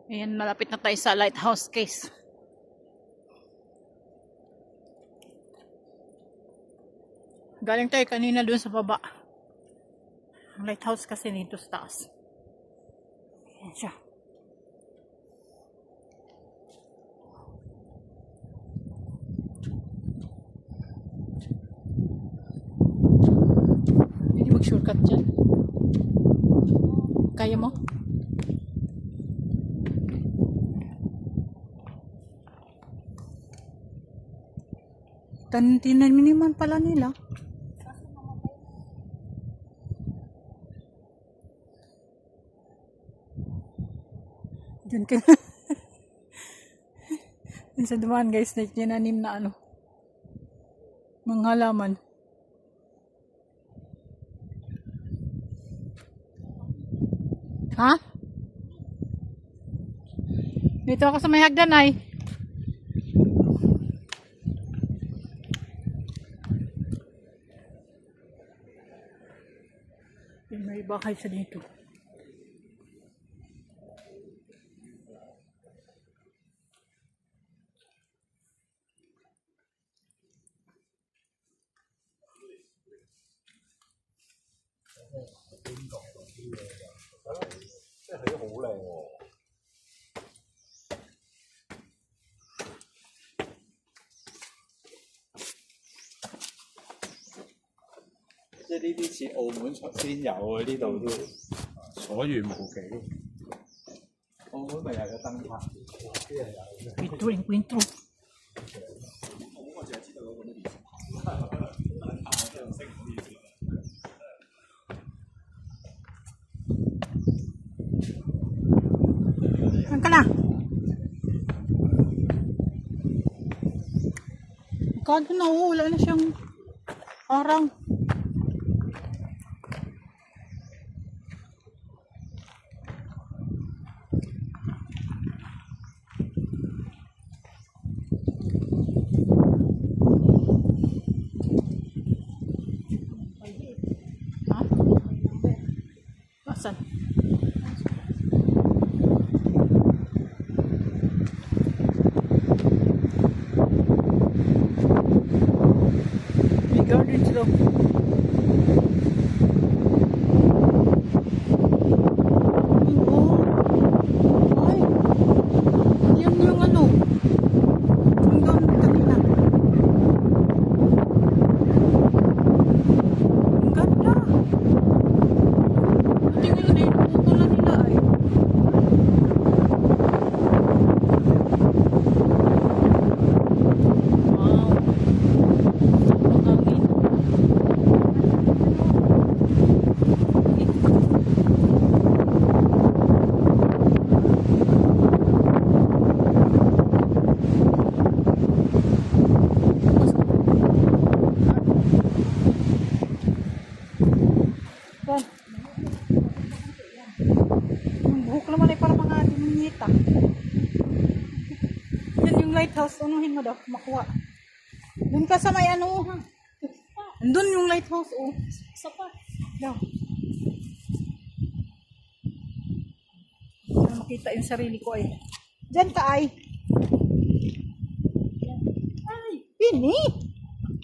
Ayan, malapit na tayo sa lighthouse case. Galing tayo kanina dun sa baba. Ang lighthouse kasi nito sa taas. Ayan siya. Hindi mag-shortcut dyan. Kaya mo? Tinaniman pala nila. Diyan ka na. Sa dumaan guys, na tinanim na ano. Mga halaman. Ha? Dito ako sa may hagdan ay. May bahay sa dito.即係呢啲似澳門先有啊，呢度都所餘無幾。澳門咪又有燈塔，啲人有。Encuentro. Saan ka na? Kado na, wala na siyang arang. Ha? Asan? May garden sila. Ay, yan yung ano. Yung doon kanina. Ang ganda. Tingnan nyo, pupunan nila ay. Wow. Ang hangin. Yan. Yung buhok naman ay parang mga diminita. Yan yung lighthouse. Unuhin mo daw. Makuha. Doon ka sa may ano. Doon yung lighthouse. Oh. Isa pa. Daw. Para makita yung sarili ko ay. Diyan ka ay. Ay. Pini.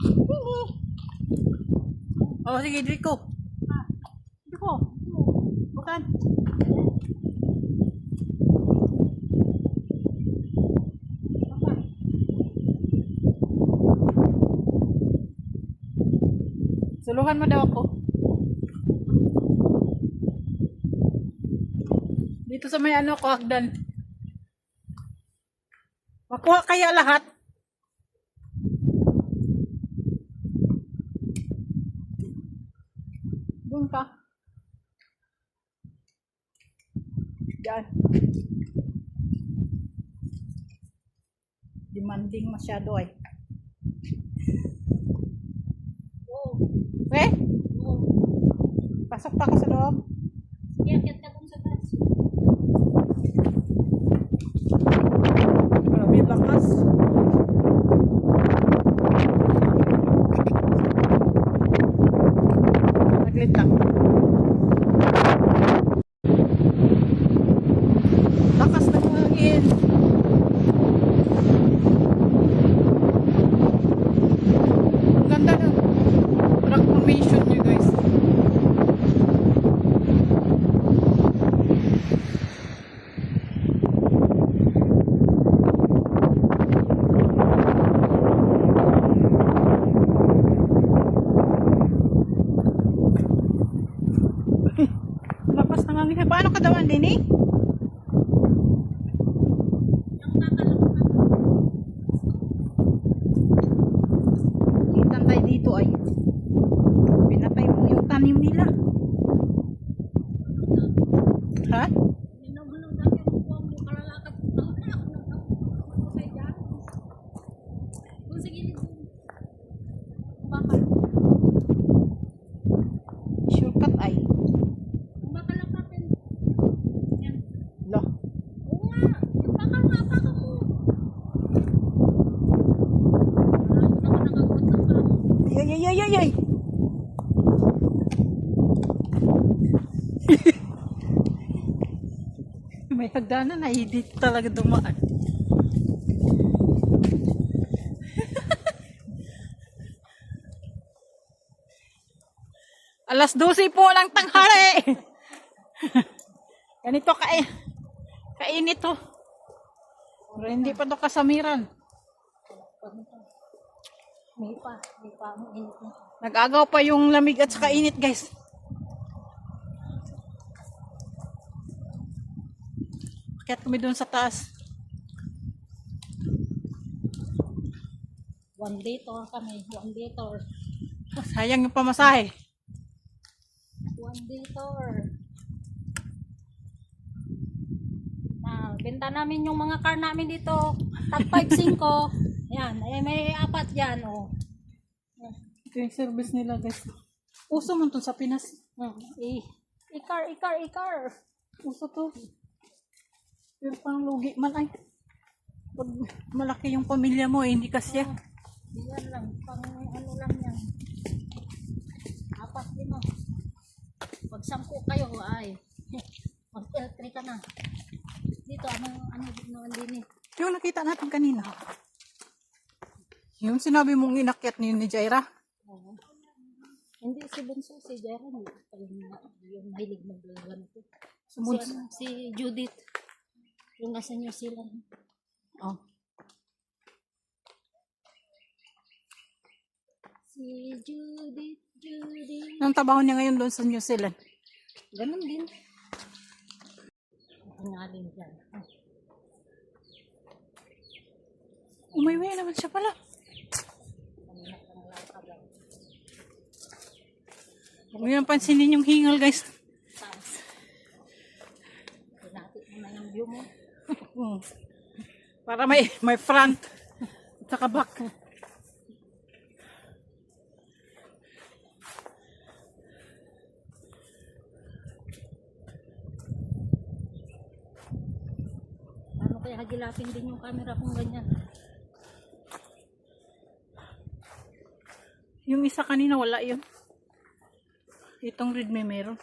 Pini. Oh, sige. Dito. Dito. Bukan. Suluhan mo daw ako. Dito sa may ano ko, hagdan. Makuha kaya lahat? Doon ka. Diyan. Demanding masyado ay. Okay? Pasok pa ako sa loob. Iakit ka dun sa taas. Grabe lakas. Naglit lang. Lakas na May hagdanan na hindi talaga dumaan. Alas 12 po ng tanghali. Ganito kainit to. Pero hindi pa to kasamiran. May pa ang init na. Nag-agaw pa yung lamig at saka init, guys. Akyat kami doon sa taas. One day tour kami. One day tour. Sayang yung pamasahe. One day tour. Benta namin yung mga car namin dito. Tag 5-5. Yan. Ay, may 4 yan. Oh. Ito yung service nila, guys. Uso man to sa Pinas. Ikar. Uso to. Pero pang lugi man ay. Pag malaki yung pamilya mo, hindi kasya. Yan lang. Pang ano lang yan. 4 din. Pag 10 kayo ay mag-L3 ka na. Dito, ano din eh. Yung nakita natin kanina. Yung sinabi mong inakyat ni Jaira. Oo. Hindi si Bunso, si Jaron. Yung mahilig mag-vlog ito. Si Judith. Yung nasa New Zealand. Oh. Si Judith. Anong trabaho niya ngayon doon sa New Zealand? Ganun din. Ngaling dyan. Umayway naman siya pala. Huwag nyo pansinin yung hingal, guys. Taas. Pinati mo na yung view mo. Para may front at saka back. Ano kaya hagilapin din yung camera kung ganyan? Yung isa kanina wala yun. Itong Redmi meron.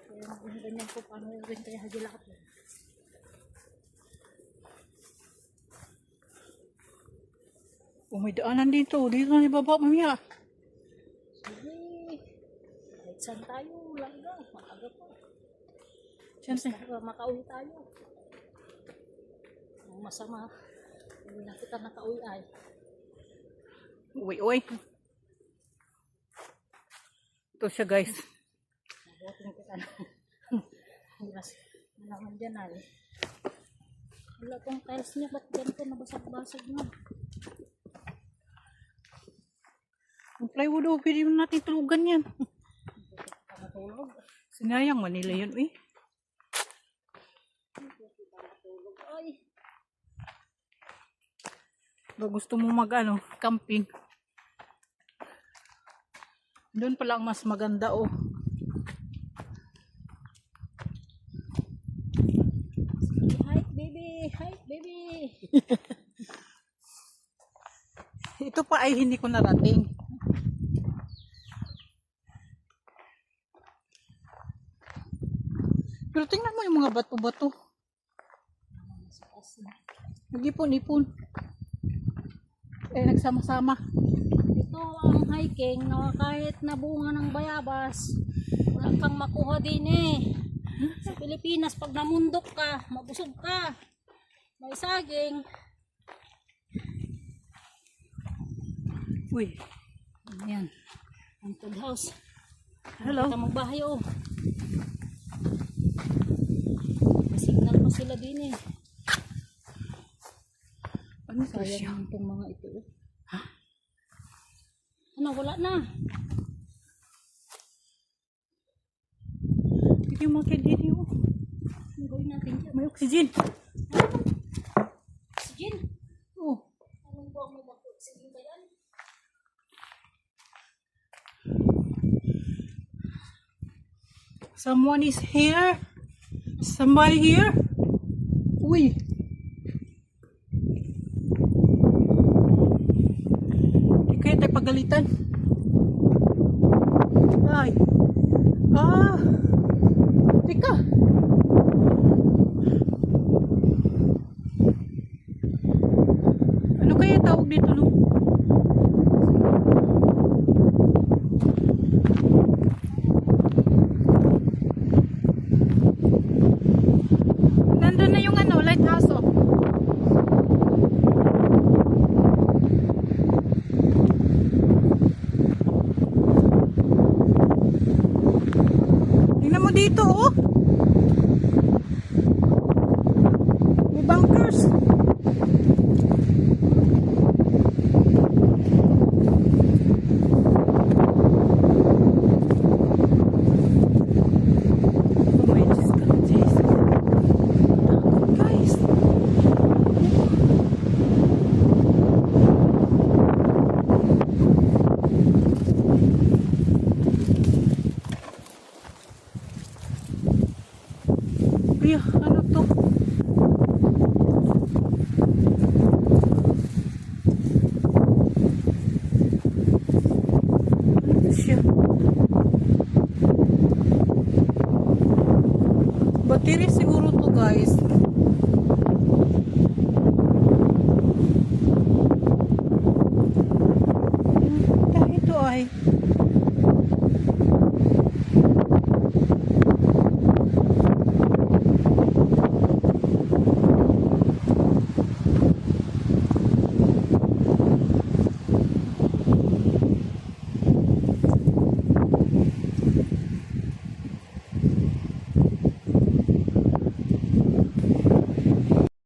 Kaya yung ganyan ko paano rin kaya hagilapin. Oh, may daanan dito. Dito na ibaba mamaya. Sige. Kahit saan tayo, langga. Maaga pa. Siyempre. Basta makauwi tayo. Ang masama. Hindi na kita nakauwi ay. Uy. Ito siya, guys. Nabuting kita na. Hiras. Naman dyan ay. Wala tong tiles niya. Ba't ganito nabasag-basag na? Ang plywood, pwede mo natin tulugan yan. Matulog. Sinayang Manila yun, eh. Ay. Ba gusto mo camping. Doon pala ang mas maganda, oh. Hi, baby. Hi, baby. Ito pa ay hindi ko narating. Pero tingnan mo yung mga bato-bato. Nag-ipon-ipon. Nagsama-sama. Ito ang hiking na kahit nabunga ng bayabas, wala kang makuha din eh. Sa Pilipinas, pag namundok ka, mabusog ka. May saging. Uy. Ayan. Ang food house. Hello. Kita magbahay oh. May signal pa sila din eh. Ano sa siya? Sayang itong mga ito eh. Ha? Ano, wala na. Hindi yung mga kidini mo. Ano gawin natin dyan? May oxygen. Oxygen? Oh. Anong ba may mag-oxygen ba yan? Someone is here. Somebody here. Uy. Di kaya tayo pagalitan. Ay. Ah. Teka. Kuya, ano to? Ano siya? Battery siguro to guys.